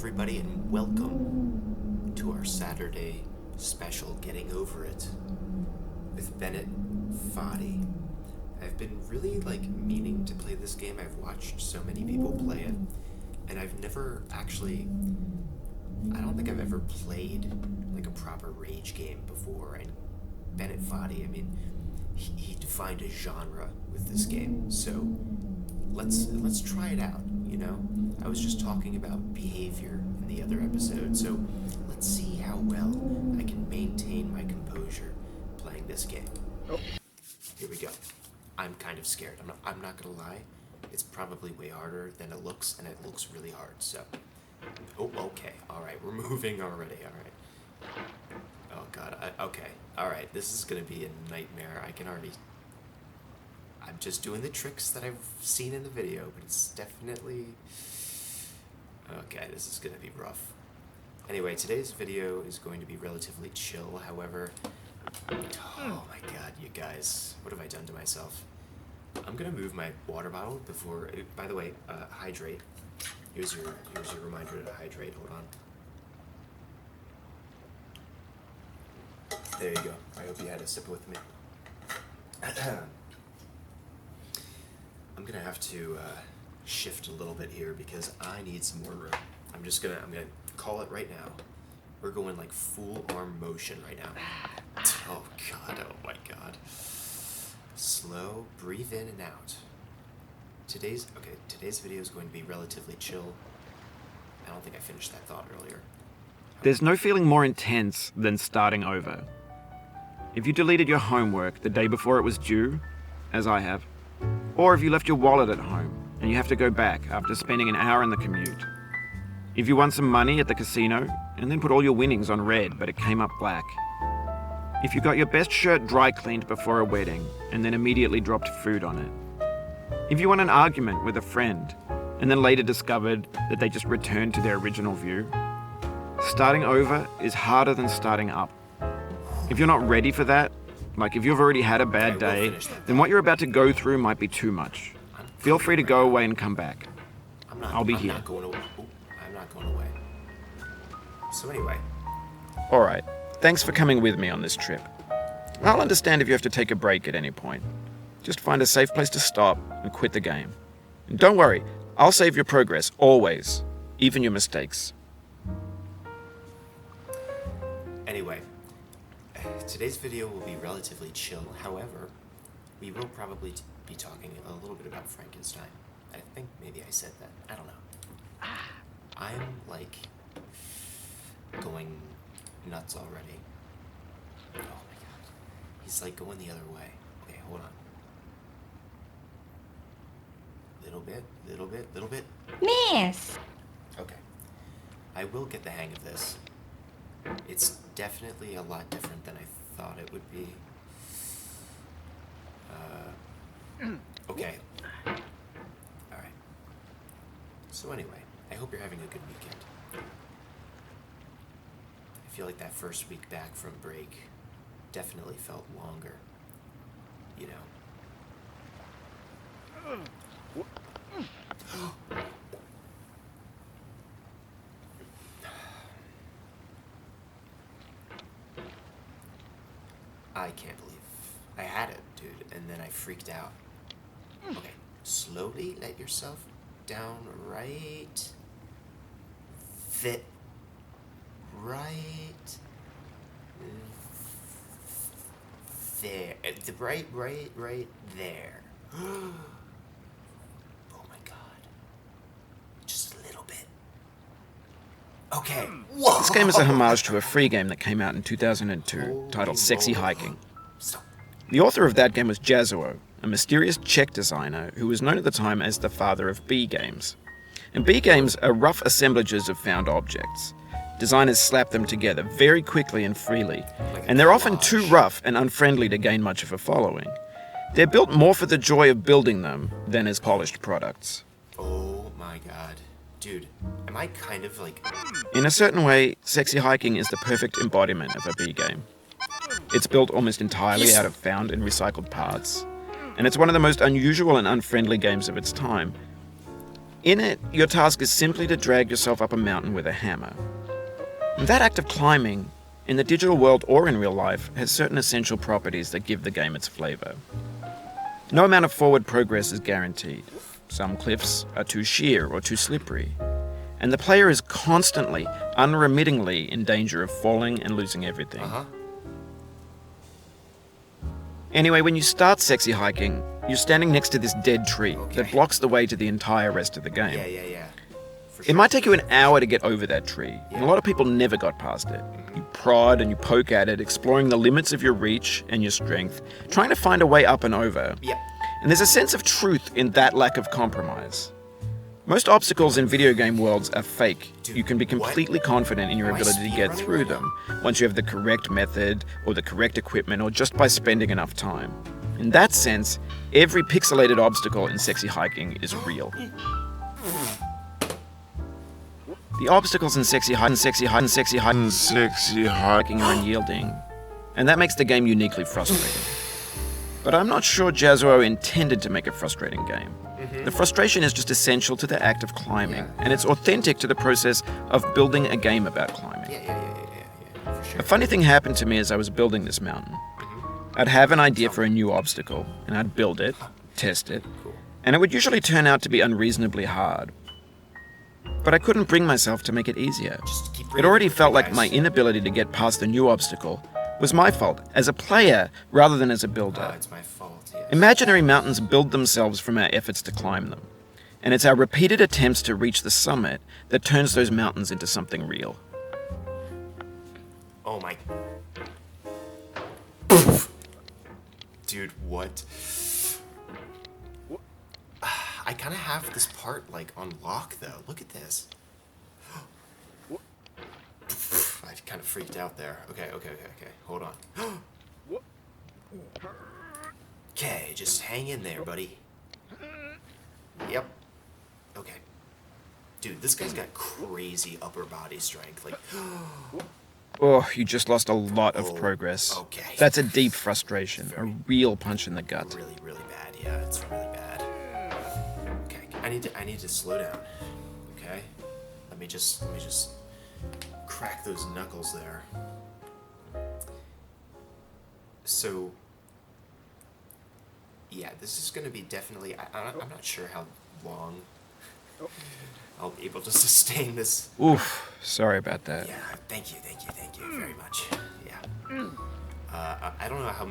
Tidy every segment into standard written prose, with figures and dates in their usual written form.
everybody, and welcome to our Saturday special Getting Over It with Bennett Foddy. I've been really meaning to play this game. I've watched so many people play it, and I've never actually, I don't think I've ever played a proper rage game before. And Bennett Foddy, he defined a genre with this game, so let's try it out. I was just talking about behavior in the other episode, so let's see how well I can maintain my composure playing this game. Here we go. I'm kind of scared. I'm not gonna lie. It's probably way harder than it looks, and it looks really hard, so. Oh, okay. Alright, we're moving already, alright. Oh god, okay. Alright, this is gonna be a nightmare. I'm just doing the tricks that I've seen in the video, but it's definitely... Okay, this is gonna be rough. Anyway, today's video is going to be relatively chill, however... Oh my god, you guys. What have I done to myself? I'm gonna move my water bottle before... By the way, hydrate. Here's your reminder to hydrate. Hold on. There you go. I hope you had a sip with me. I'm gonna have to shift a little bit here because I need some more room. I'm gonna call it right now. We're going full arm motion right now. Oh god, oh my god. Slow, breathe in and out. Today's video is going to be relatively chill. I don't think I finished that thought earlier. There's no feeling more intense than starting over. If you deleted your homework the day before it was due, as I have, or if you left your wallet at home and you have to go back after spending an hour in the commute. If you won some money at the casino and then put all your winnings on red but it came up black. If you got your best shirt dry cleaned before a wedding and then immediately dropped food on it. If you won an argument with a friend and then later discovered that they just returned to their original view. Starting over is harder than starting up. If you're not ready for that, if you've already had a bad day, then what you're about to go through might be too much. Feel free to go away and come back. I'll be here. I'm not going away. So anyway. Alright, thanks for coming with me on this trip. I'll understand if you have to take a break at any point. Just find a safe place to stop and quit the game. And don't worry, I'll save your progress, always. Even your mistakes. Anyway. Today's video will be relatively chill, however, we will probably be talking a little bit about Frankenstein. I think maybe I said that. I don't know. I'm, going nuts already. Oh my god. He's, going the other way. Okay, hold on. Little bit. Miss! Okay. I will get the hang of this. It's definitely a lot different than I thought it would be. Okay. Alright. So anyway, I hope you're having a good weekend. I feel like that first week back from break definitely felt longer. I can't believe I had it, dude, and then I freaked out. Okay, slowly let yourself down right there. Right there. Oh my god. Just a little bit. Okay. Whoa. This game is a homage to a free game that came out in 2002, titled Sexy Hiking. Stop. The author of that game was Jazuo, a mysterious Czech designer who was known at the time as the father of B games. And B games are rough assemblages of found objects. Designers slap them together very quickly and freely, and they're often too rough and unfriendly to gain much of a following. They're built more for the joy of building them than as polished products. Oh my god. Dude, am I kind of In a certain way, Sexy Hiking is the perfect embodiment of a B game. It's built almost entirely out of found and recycled parts, and it's one of the most unusual and unfriendly games of its time. In it, your task is simply to drag yourself up a mountain with a hammer. And that act of climbing, in the digital world or in real life, has certain essential properties that give the game its flavor. No amount of forward progress is guaranteed. Some cliffs are too sheer or too slippery, and the player is constantly, unremittingly in danger of falling and losing everything. Anyway, when you start sexy hiking, you're standing next to this dead tree that blocks the way to the entire rest of the game. Yeah. It might take you an hour to get over that tree, and a lot of people never got past it. You prod and you poke at it, exploring the limits of your reach and your strength, trying to find a way up and over. Yep. And there's a sense of truth in that lack of compromise. Most obstacles in video game worlds are fake. Dude, you can be completely confident in your ability to get through them once you have the correct method or the correct equipment or just by spending enough time. In that sense, every pixelated obstacle in sexy hiking is real. The obstacles in sexy hiking are unyielding, and that makes the game uniquely frustrating. But I'm not sure Jazuo intended to make a frustrating game. The frustration is just essential to the act of climbing, and it's authentic to the process of building a game about climbing. Yeah, for sure. A funny thing happened to me as I was building this mountain. I'd have an idea for a new obstacle, and I'd build it, test it, and it would usually turn out to be unreasonably hard. But I couldn't bring myself to make it easier. It already felt like my inability to get past the new obstacle was my fault, as a player rather than as a builder. It's my fault, yes. Imaginary mountains build themselves from our efforts to climb them, and it's our repeated attempts to reach the summit that turns those mountains into something real. Oh my... Dude, what? I kind of have this part, like, on lock, though. Look at this. I kind of freaked out there. Okay. Hold on. Okay, just hang in there, buddy. Yep. Okay. Dude, this guy's got crazy upper body strength. Like, Oh, you just lost a lot of progress. okay. That's a deep frustration, a real punch in the gut. really, really bad. Yeah, it's really bad. Okay, I need to slow down. Okay? Let me just crack those knuckles there. So, yeah, this is going to be definitely... I'm not sure how long I'll be able to sustain this. Oof, sorry about that. Yeah, thank you very much. Yeah. I don't know how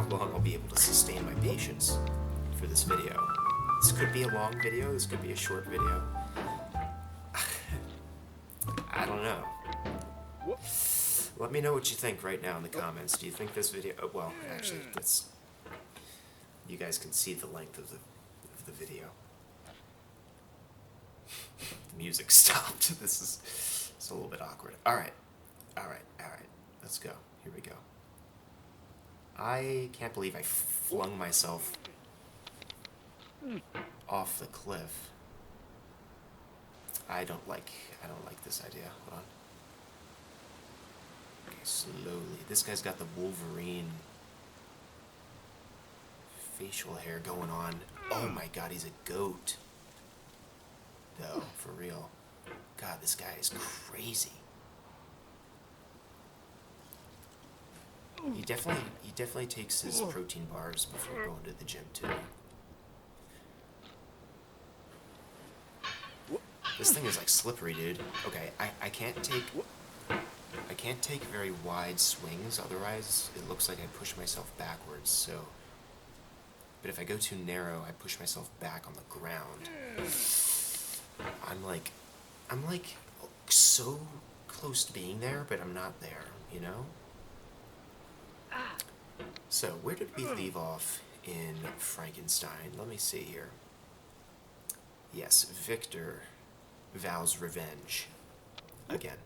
long I'll be able to sustain my patience for this video. This could be a long video, this could be a short video. I don't know. Let me know what you think right now in the comments. Do you think this video... Oh, well, actually, that's... You guys can see the length of the video. The music stopped. This is a little bit awkward. Alright. Let's go. Here we go. I can't believe I flung myself off the cliff. I don't like this idea. Hold on. Okay, slowly. This guy's got the Wolverine facial hair going on. Oh my god, he's a goat. Though, for real. God, this guy is crazy. He definitely takes his protein bars before going to the gym too. This thing is like slippery, dude. Okay, I can't take very wide swings, otherwise it looks like I push myself backwards, so... But if I go too narrow, I push myself back on the ground. I'm like so close to being there, but I'm not there, you know? So, where did we leave off in Frankenstein? Let me see here. Yes, Victor vows revenge. Again.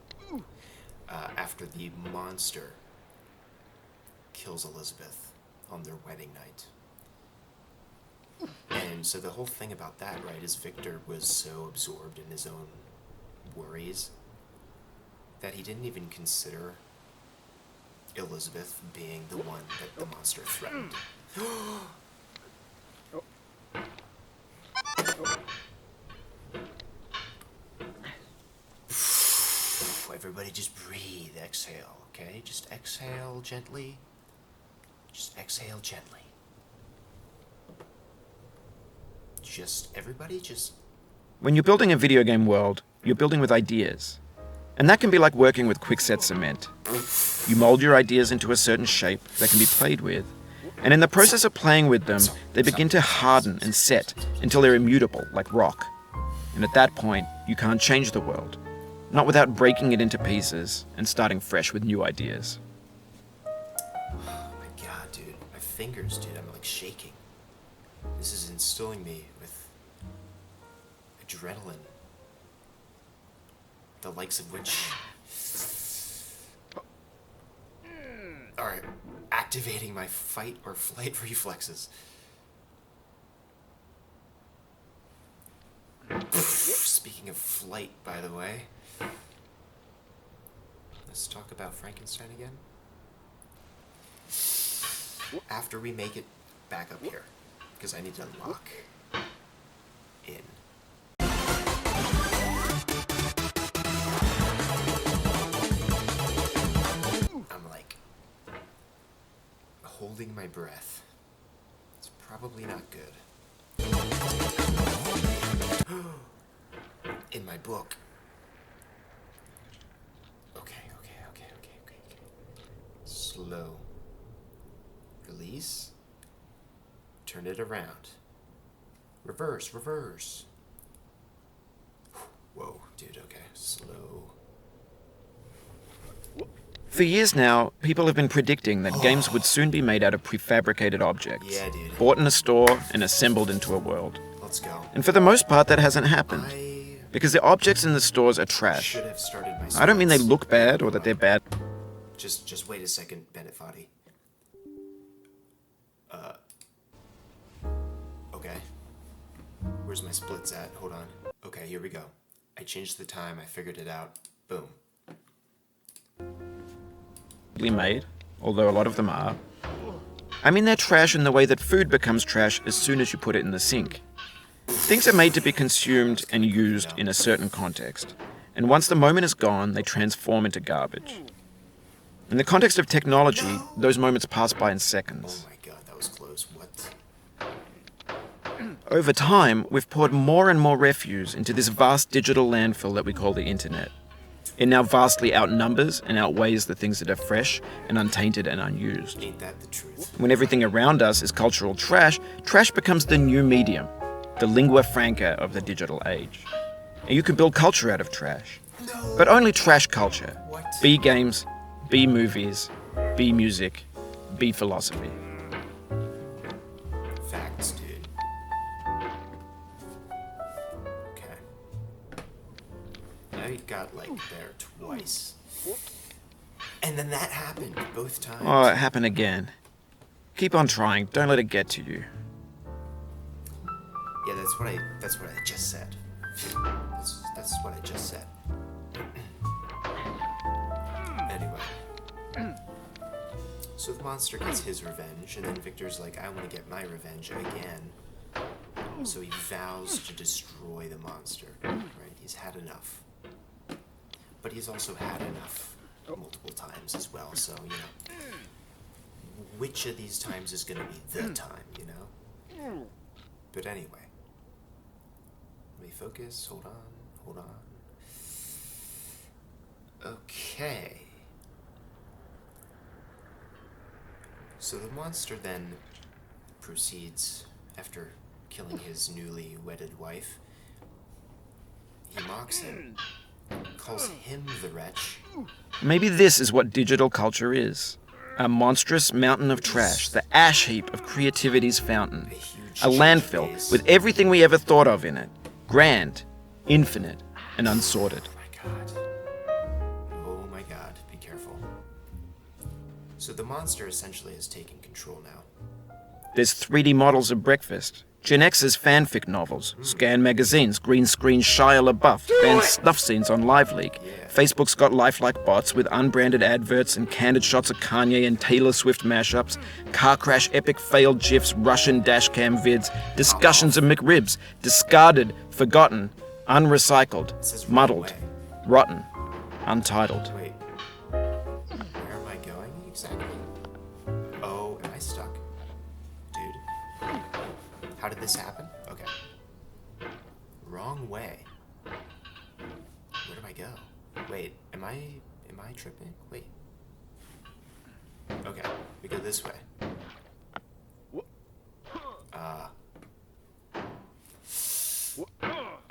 After the monster kills Elizabeth on their wedding night. And so the whole thing about that, right, is Victor was so absorbed in his own worries that he didn't even consider Elizabeth being the one that the monster threatened. Everybody just breathe, exhale, okay? Just exhale gently. Just exhale gently. Everybody just... When you're building a video game world, you're building with ideas. And that can be like working with quickset cement. You mold your ideas into a certain shape that can be played with, and in the process of playing with them, they begin to harden and set until they're immutable, like rock. And at that point, you can't change the world, not without breaking it into pieces and starting fresh with new ideas. Oh my god, dude. My fingers, dude. I'm like shaking. This is instilling me with adrenaline, the likes of which are activating my fight or flight reflexes. Speaking of flight, by the way, let's talk about Frankenstein again. After we make it back up here, because I need to lock in. I'm like holding my breath. It's probably not good. In my book. Okay. Slow. Release. Turn it around. Reverse. Whoa, dude, okay. Slow. For years now, people have been predicting that games would soon be made out of prefabricated objects, Yeah, dude. bought in a store and assembled into a world. Let's go. And for the most part, that hasn't happened, because the objects in the stores are trash. Should have started my I don't mean they sentence. look bad or that they're bad. Just wait a second, Bennett Foddy. Okay. Where's my splits at? Hold on. Okay, here we go. I changed the time, I figured it out. Boom. Made, although a lot of them are. I mean they're trash in the way that food becomes trash as soon as you put it in the sink. Things are made to be consumed and used in a certain context, and once the moment is gone, they transform into garbage. In the context of technology, those moments pass by in seconds. Oh my god, that was close. What? Over time, we've poured more and more refuse into this vast digital landfill that we call the internet. It now vastly outnumbers and outweighs the things that are fresh and untainted and unused. Ain't that the truth? When everything around us is cultural trash, trash becomes the new medium, the lingua franca of the digital age. And you can build culture out of trash. No. But only trash culture. What? B games, B movies, B music, B philosophy. Facts, dude. Okay. Now you got like there twice. And then that happened both times. Oh, it happened again. Keep on trying, don't let it get to you. Yeah, that's what I just said. That's what I just said. Anyway. So the monster gets his revenge, and then Victor's like, I want to get my revenge again. So he vows to destroy the monster. Right? He's had enough. But he's also had enough multiple times as well, so, you know. Which of these times is going to be the time, you know? But anyway. Let me focus. Hold on. Okay. So the monster then proceeds, after killing his newly wedded wife, he mocks him, calls him the wretch. Maybe this is what digital culture is. A monstrous mountain of trash, the ash heap of creativity's fountain. A landfill with everything we ever thought of in it. Grand, infinite, and unsorted. Oh my god, be careful. So the monster essentially is taking control now. There's 3D models of breakfast, Gen X's fanfic novels, Scan magazines, green screen Shia LaBeouf, banned snuff scenes on LiveLeak. Facebook's got lifelike bots with unbranded adverts and candid shots of Kanye and Taylor Swift mashups, car crash epic failed GIFs, Russian dashcam vids, discussions of McRibs, discarded, forgotten, unrecycled, muddled, rotten, untitled. Wait. Where am I going exactly? Oh, am I stuck? Dude. How did this happen? Okay. Wrong way. Where do I go? Wait, am I tripping? Wait. Okay, we go this way.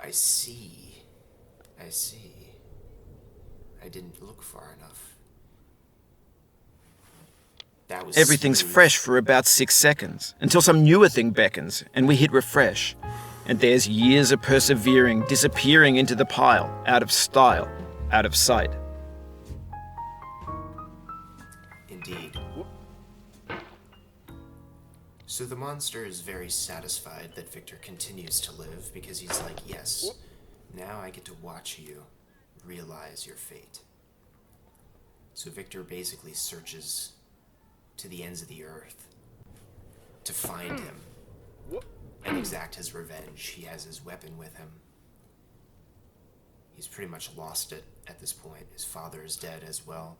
I see. I see. I didn't look far enough. That was Everything's smooth. fresh for about 6 seconds, until some newer thing beckons, and we hit refresh. And there's years of persevering disappearing into the pile, out of style, out of sight. Indeed. So the monster is very satisfied that Victor continues to live because he's like, yes, now I get to watch you realize your fate. So Victor basically searches to the ends of the earth to find him and exact his revenge. He has his weapon with him. He's pretty much lost it at this point. His father is dead as well.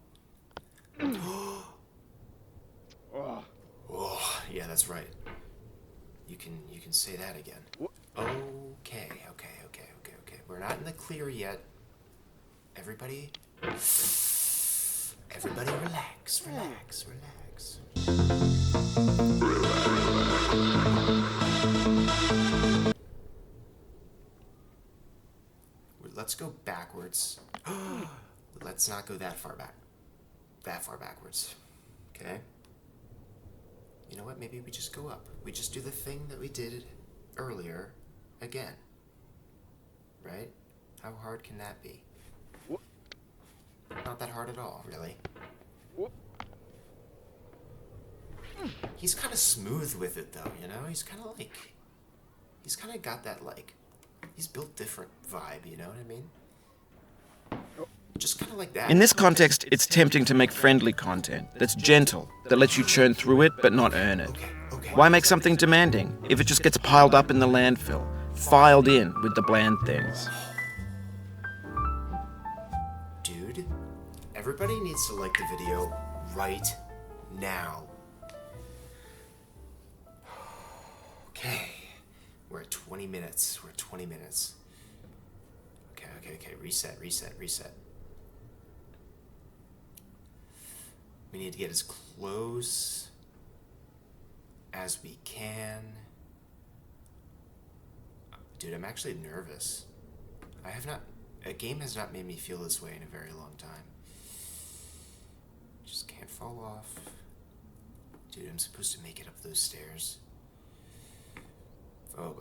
Oh, yeah, that's right. You can say that again. Okay. We're not in the clear yet. Everybody relax. Let's go backwards. Let's not go that far backwards. Okay? You know what? Maybe we just go up. We just do the thing that we did earlier again. Right? How hard can that be? Not that hard at all, really. He's kind of smooth with it, though, you know? He's kind of got that, like, he's built different vibe, you know what I mean? Just kind of like that. In this context, it's tempting to make friendly content that's gentle, that lets you churn through it but not earn it. Okay. Why make something demanding if it just gets piled up in the landfill, filed in with the bland things? Dude, everybody needs to like the video right now. Okay, we're at 20 minutes. Okay, reset. We need to get as close as we can. Dude, I'm actually nervous. A game has not made me feel this way in a very long time. Just can't fall off. Dude, I'm supposed to make it up those stairs. Oh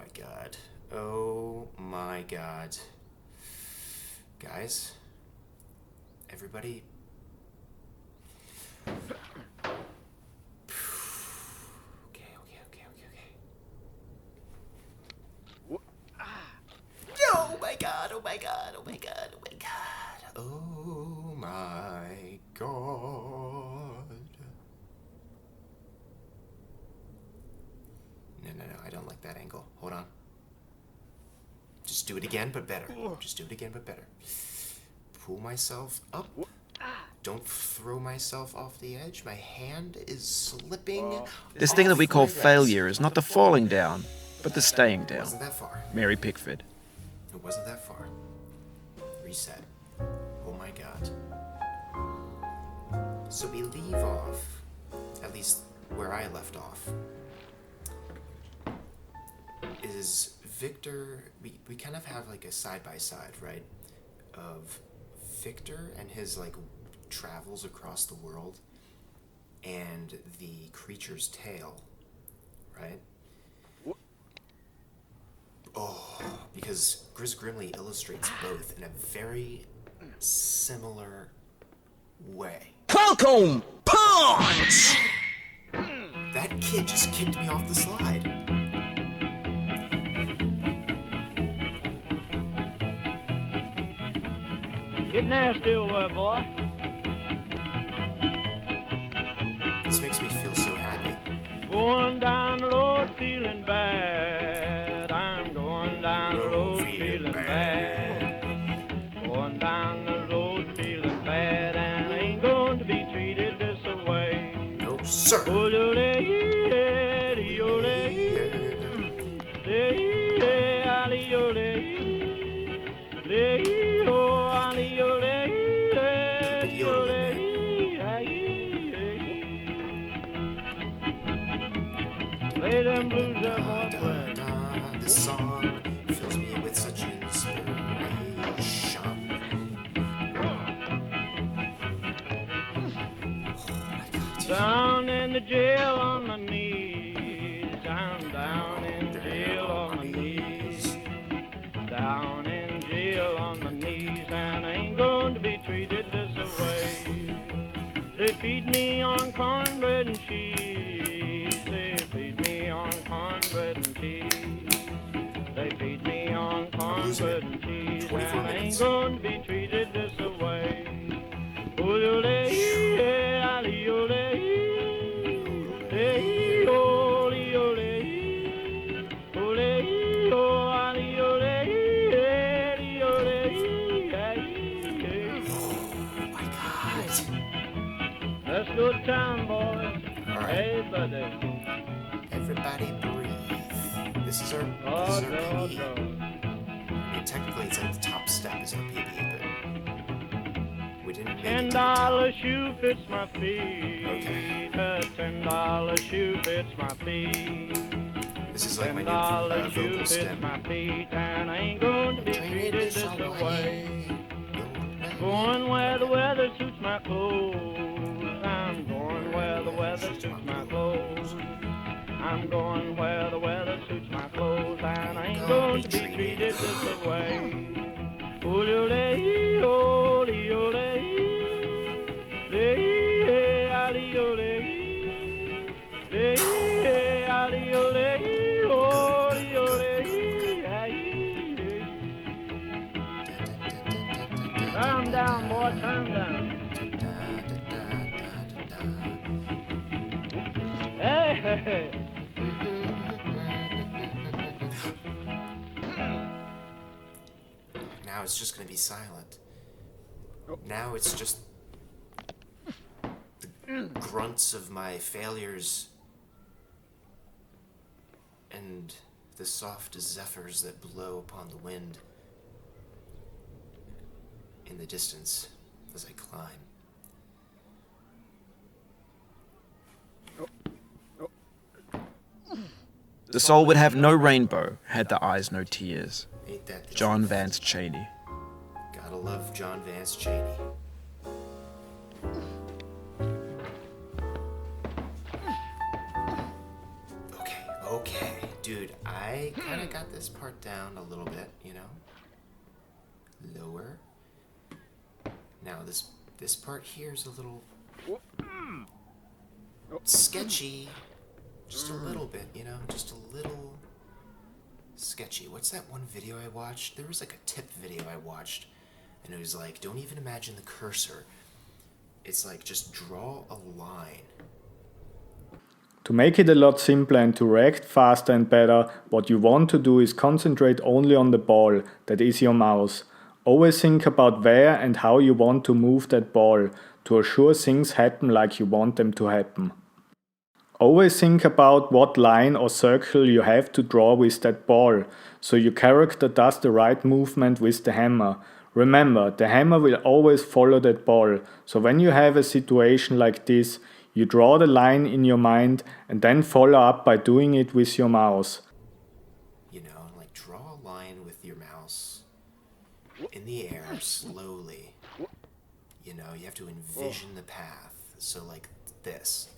my god. Guys? Everybody? Okay. Oh my god. No, I don't like that angle. Hold on. Just do it again, but better. Pull myself up. Don't throw myself off the edge. My hand is slipping. This thing that we call failure is not the falling down, but the staying It down. wasn't that far. Mary Pickford. It wasn't that far. Reset. Oh my god. So we leave off, at least where I left off, is Victor, we kind of have like a side-by-side, right? Of Victor and his like travels across the world and the creature's tale, right? Oh, because Grizz Grimly illustrates both in a very similar way. Holcomb punch! That kid just kicked me off the slide. Get nasty over, boy. This makes me feel so happy. Going down the road feeling bad. I'm going down the road feeling bad. Going down the road feeling sir. Play them blues up, boy, play. This song fills me with such inspiration. Down in the jail on my knees. I'm down in jail on my knees. Down in jail on my knees, and I ain't going to be treated this way. They feed me on cornbread and cheese. They feed me on cornbread and cheese. They feed me on cornbread and cheese, and I ain't going to be treated this way. Let's go to town, boys. All right. Hey, buddy. Everybody breathe. This is our PB. I mean, technically it's at the top step is our PB, but we didn't make it to the top. $10 shoe fits my feet. Okay. A $10 shoe fits my feet. This is like my $10 new shoe vocal fits stem. my feet, and I ain't going to be treated this way. Going where the weather suits my clothes. I'm going where the weather suits my clothes. I'm going where the weather suits my clothes, and I ain't going to be treated this way. Calm down, boy, calm down. Hey! Now it's just gonna be silent. Now it's just the grunts of my failures and the soft zephyrs that blow upon the wind in the distance as I climb. The soul would have no rainbow had the eyes no tears. Ain't that the John truth? Vance Cheney. Gotta love John Vance Cheney. Okay, dude, I kind of got this part down a little bit, you know? Lower. Now this part here is a little sketchy. Just a little bit, you know? Just a little sketchy. What's that one video I watched? There was like a tip video I watched, and it was like, don't even imagine the cursor. It's like, just draw a line. To make it a lot simpler and to react faster and better, what you want to do is concentrate only on the ball, that is your mouse. Always think about where and how you want to move that ball, to assure things happen like you want them to happen. Always think about what line or circle you have to draw with that ball, so your character does the right movement with the hammer. Remember, the hammer will always follow that ball, so when you have a situation like this, you draw the line in your mind and then follow up by doing it with your mouse. You know, like draw a line with your mouse in the air slowly. You know, you have to envision the path. So like this.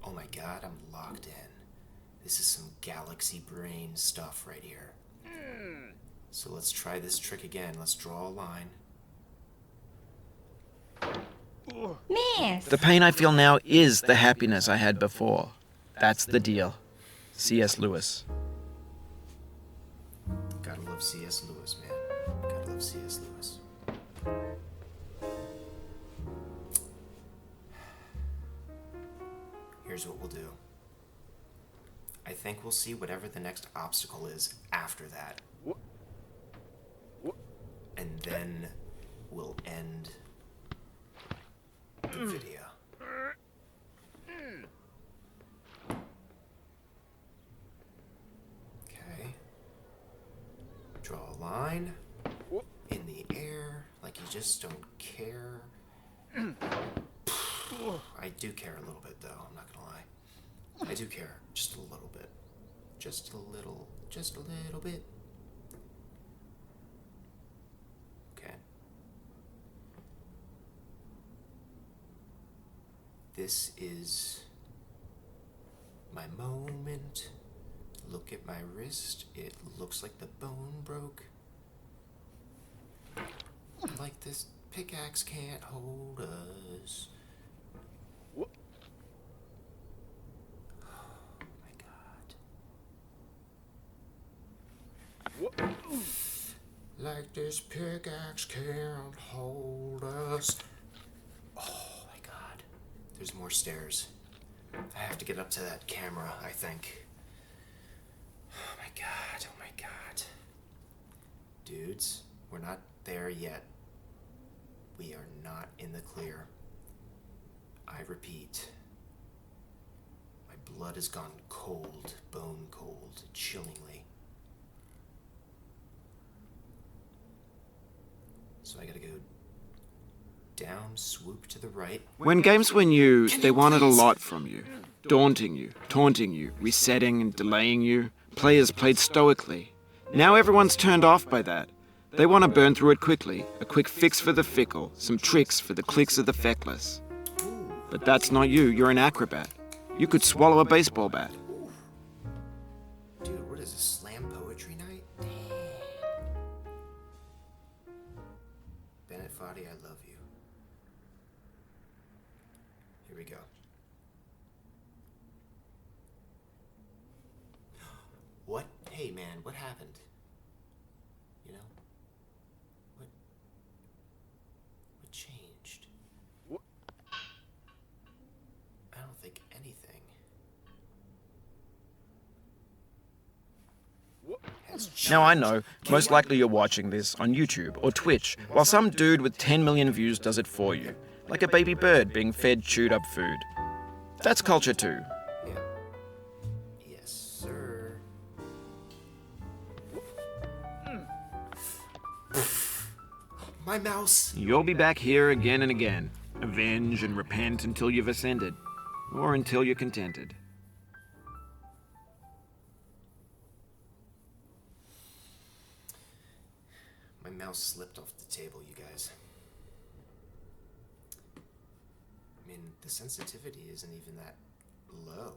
Oh my god, I'm locked in. This is some galaxy brain stuff right here. So let's try this trick again. Let's draw a line. Miss! The pain I feel now is the happiness I had before. That's the deal. C.S. Lewis. Gotta love C.S. Lewis, man. Gotta love C.S. Lewis. Here's what we'll do. I think we'll see whatever the next obstacle is after that. And then we'll end the video. just don't care. I do care a little bit, though, I'm not gonna lie. I do care, just a little bit. Just a little bit. Okay. This is my moment. Look at my wrist. It looks like the bone broke. Like this pickaxe can't hold us. Oh my god. Like this pickaxe can't hold us. Oh my god. There's more stairs. I have to get up to that camera, I think. Oh my god, oh my god. Dudes, we're not there yet. We are not in the clear. I repeat. My blood has gone cold, bone cold, chillingly. So I gotta go down, swoop to the right. When games were new, they wanted a lot from you. Daunting you, taunting you, resetting and delaying you. Players played stoically. Now everyone's turned off by that. They want to burn through it quickly, a quick fix for the fickle, some tricks for the clicks of the feckless. But that's not you, you're an acrobat. You could swallow a baseball bat. Dude, what is this, slam poetry night? Bennett Foddy, I love you. Here we go. What? Hey man, what happened? You know? What changed? I don't think anything has changed. Now I know, most likely you're watching this on YouTube or Twitch, while some dude with 10 million views does it for you, like a baby bird being fed chewed up food. That's culture too. Yeah. Yes, sir. My mouse! You'll be back here again and again. Avenge and repent until you've ascended. Or until you're contented. My mouse slipped off the table, you guys. I mean, the sensitivity isn't even that low.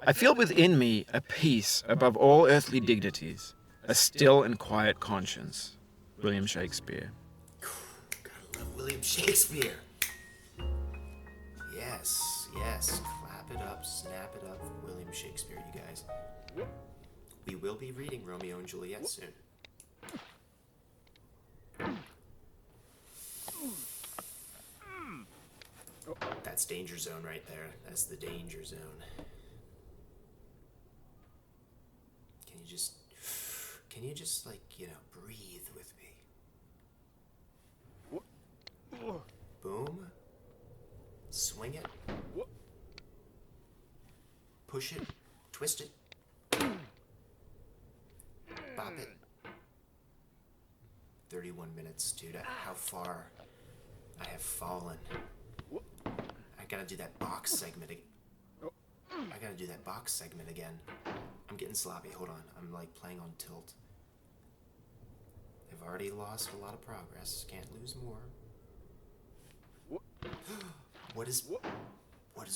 I feel within me a peace above all earthly dignities, a still and quiet conscience. William Shakespeare. Gotta love William Shakespeare. Yes, yes. Clap it up, snap it up for William Shakespeare, you guys. We will be reading Romeo and Juliet soon. That's danger zone right there. That's the danger zone. Can you just like, breathe with me? Boom. Swing it. Push it. Twist it. Bop it. 31 minutes, dude. How far I have fallen. I gotta do that box segment again. I'm getting sloppy. Hold on. I'm like playing on tilt. I've already lost a lot of progress. Can't lose more. What is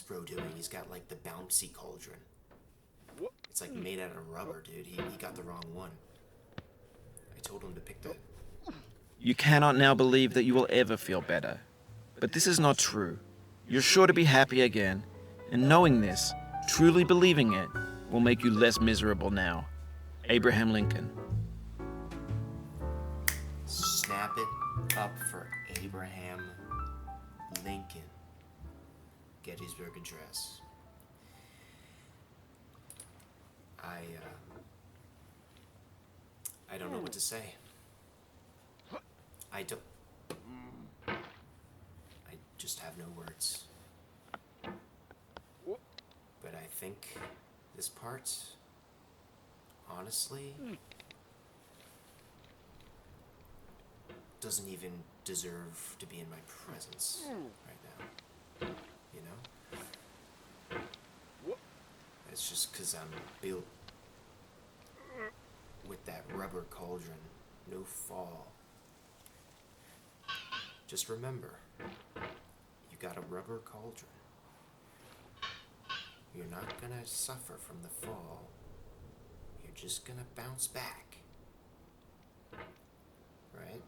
bro doing? He's got like the bouncy cauldron. It's like made out of rubber, dude. He got the wrong one. I told him to pick the... You cannot now believe that you will ever feel better. But this is not true. You're sure to be happy again. And knowing this, truly believing it, will make you less miserable now. Abraham Lincoln. Snap it up for Abraham Lincoln. Gettysburg Address. I don't know what to say. I just have no words. But I think this part, honestly, doesn't even deserve to be in my presence right now. You know? It's just because I'm built with that rubber cauldron. No fall. Just remember, you got a rubber cauldron. You're not gonna suffer from the fall. You're just gonna bounce back. Right?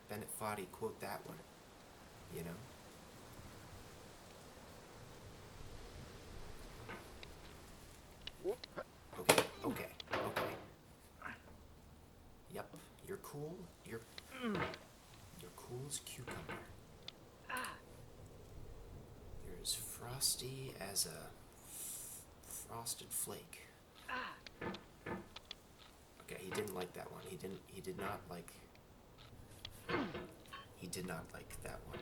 Bennett Foddy, quote that one. You know? Okay. Yep, you're cool. You're cool as a cucumber. You're as frosty as a frosted flake. Okay, he didn't like that one. He did not like that one.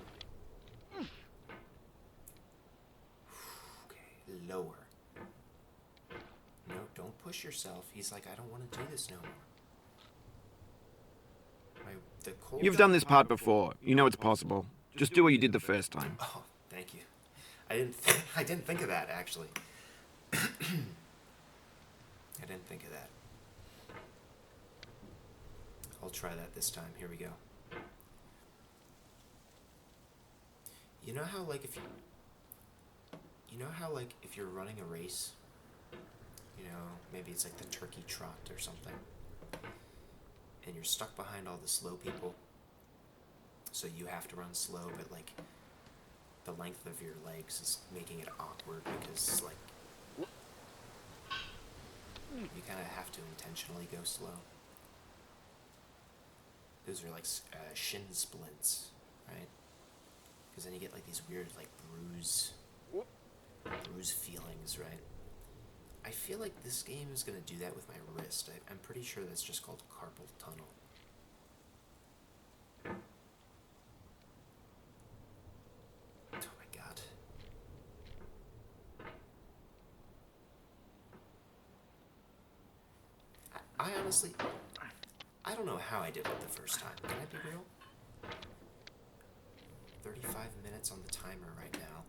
Okay, lower. No, don't push yourself. He's like, I don't want to do this no more. You've done this part before. You know it's possible. Just do what you did the first time. Oh, thank you. I didn't think of that, actually. I didn't think of that. I'll try that this time. Here we go. You know how like if you're running a race, you know, maybe it's like the turkey trot or something, and you're stuck behind all the slow people, so you have to run slow, but like the length of your legs is making it awkward because like you kind of have to intentionally go slow. Those are like shin splints, right? Because then you get like these weird like bruise feelings, right? I feel like this game is going to do that with my wrist. I'm pretty sure that's just called carpal tunnel. Oh my god. I honestly, I don't know how I did it the first time. Can I be real? 35 minutes on the timer right now.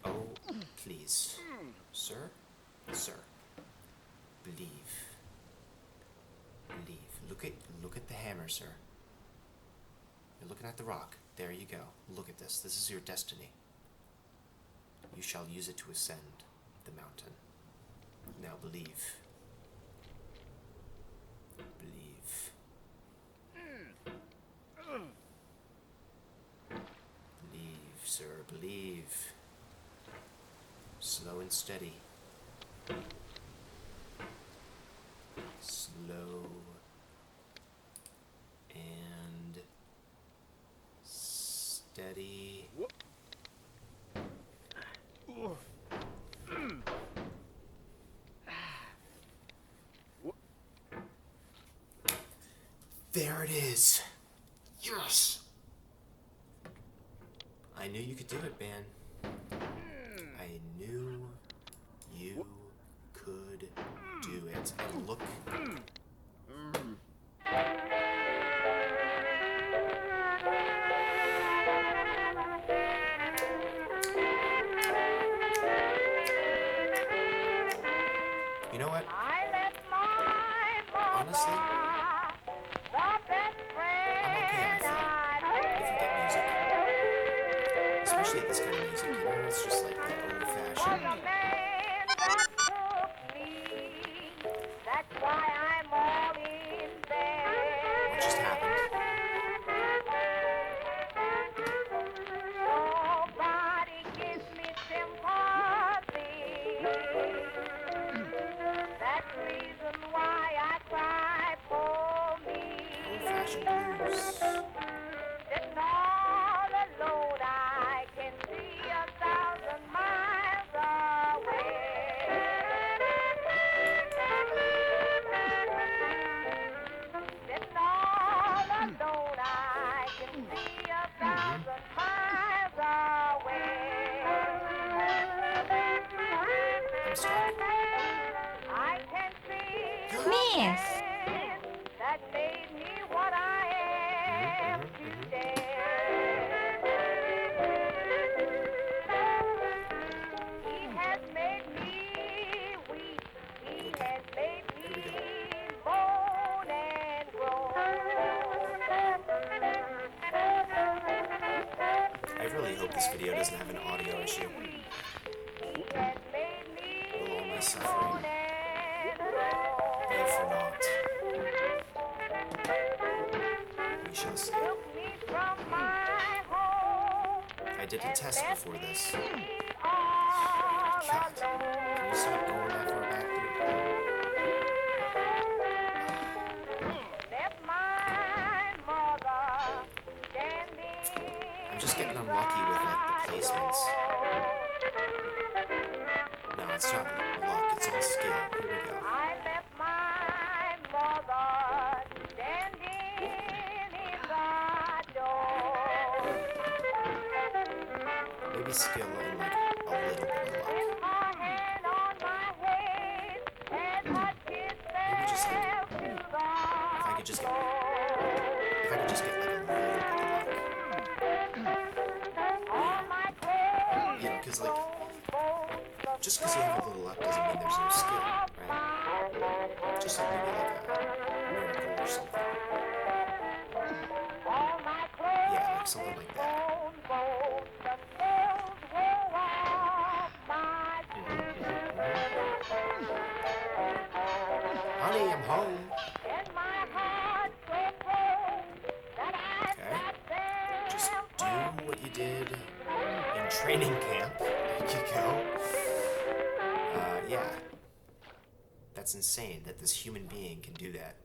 Oh, please. Sir? Sir. Believe. Look at the hammer, sir. You're looking at the rock. There you go. Look at this. This is your destiny. You shall use it to ascend the mountain. Now believe. Believe. Believe, sir, believe. Slow and steady. Slow and steady. There it is. Yes! I knew you could do it, man. I knew you could do it. And look. You know what? Honestly, I'm okay, I think, if we get music. Especially this kind of music, you know? It's just like the old-fashioned... What just happened? Old-fashioned blues. I'm stuck. Miss. That made me what I am today. He has made me weep. He has made me moan and groan. I really hope this video doesn't have an audio issue. He has made me Will all my suffering moan and be groan. for naught? We shall see. Took me from my home. I did a test before this. All God, can you stop going that far back, dude? left my mother standing. I'm just getting unlucky with like the placements. No, it's not luck, it's all skill. Here we go. I left my mother standing in the door. Maybe skill and like a little bit of luck. Her hand on my head as her kiss Maybe just like fell to the if I could just get like a little bit of on my clothes. luck. You know, because like just because you have a little luck doesn't mean there's no skill, right? Just like maybe like a miracle or something. Yeah, like something like that. Honey, I'm home. Okay. Just do what you did in training camp. There you go. Yeah. That's insane that this human being can do that.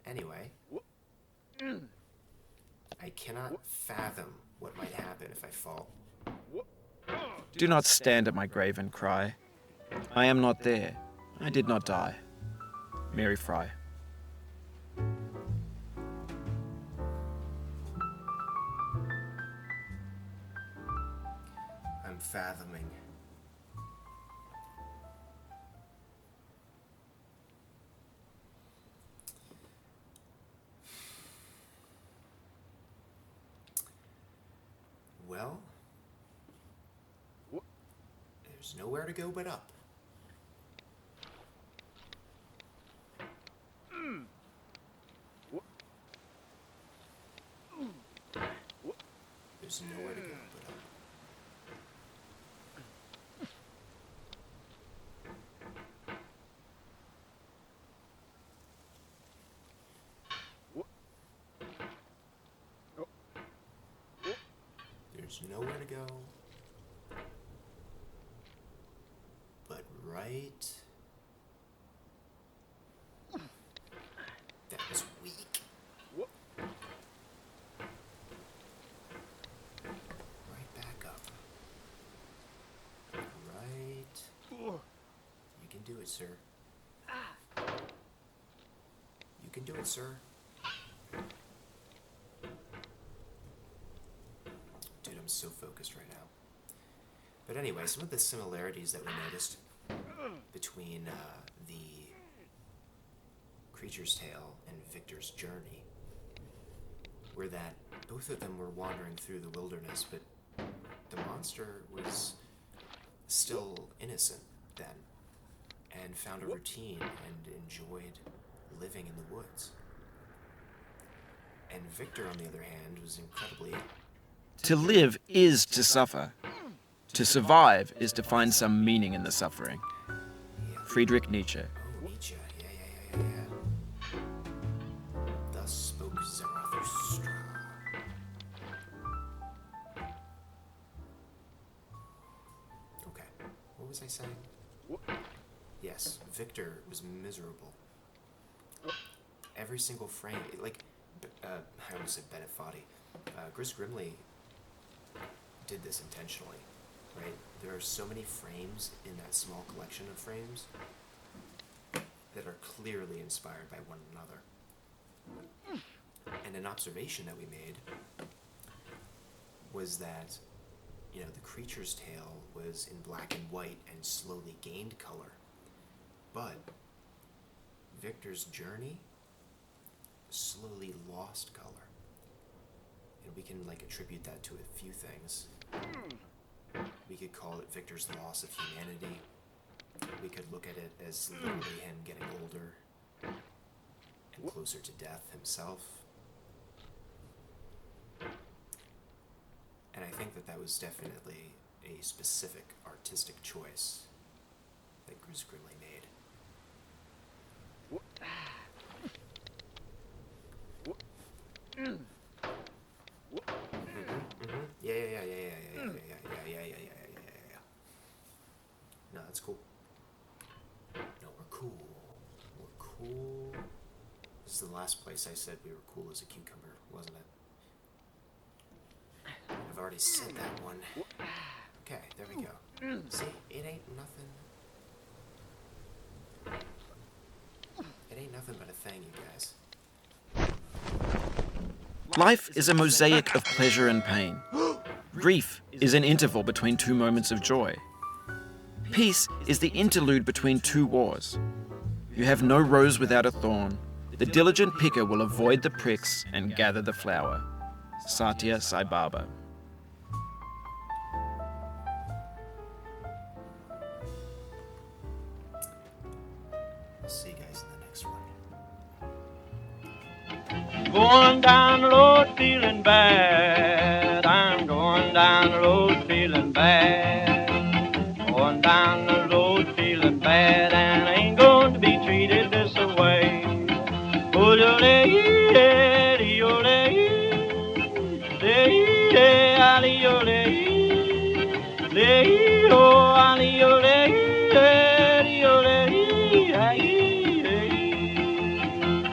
Anyway. I cannot fathom what might happen if I fall. Do not stand at my grave and cry. I am not there. I did not die. Mary Fry. I'm fathoming. Well, there's nowhere to go but up. There's nowhere to go but up. There's nowhere to go but right. That was weak. Right back up. Right. You can do it, sir. You can do it, sir. Dude, I'm so focused right now. But anyway, some of the similarities that we noticed between the Creature's Tale and Victor's journey were that both of them were wandering through the wilderness, but the monster was still innocent then and found a routine and enjoyed living in the woods. And Victor, on the other hand, was incredibly... To live is to suffer. To survive is to find some meaning in the suffering. Friedrich Nietzsche. Oh, Nietzsche. Yeah. Thus spoke Zarathustra. Okay, what was I saying? Yes, Victor was miserable. Every single frame, like, I almost said Bennett Foddy. Chris Grimley did this intentionally, right? There are so many frames in that small collection of frames that are clearly inspired by one another. And an observation that we made was that, you know, the Creature's Tale was in black and white and slowly gained color But Victor's journey slowly lost color. And we can like attribute that to a few things. We could call it Victor's loss of humanity. We could look at it as literally him getting older and closer to death himself. And I think that that was definitely a specific artistic choice that Goose Grimley made. Yeah. No, that's cool. No, we're cool. We're cool. This is the last place I said we were cool as a cucumber, wasn't it? I've already said that one. Okay, there we go. See, it ain't nothing. It ain't nothing but a thing, you guys. Life is a mosaic of pleasure and pain. Grief is an interval between two moments of joy. Peace is the interlude between two wars. You have no rose without a thorn. The diligent picker will avoid the pricks and gather the flower. Satya Sai Baba. I'll see you guys in the next one. Going down the road feeling bad. I'm going down the road feeling bad. Going down the road feeling bad, and I ain't going to be treated this way. Oh,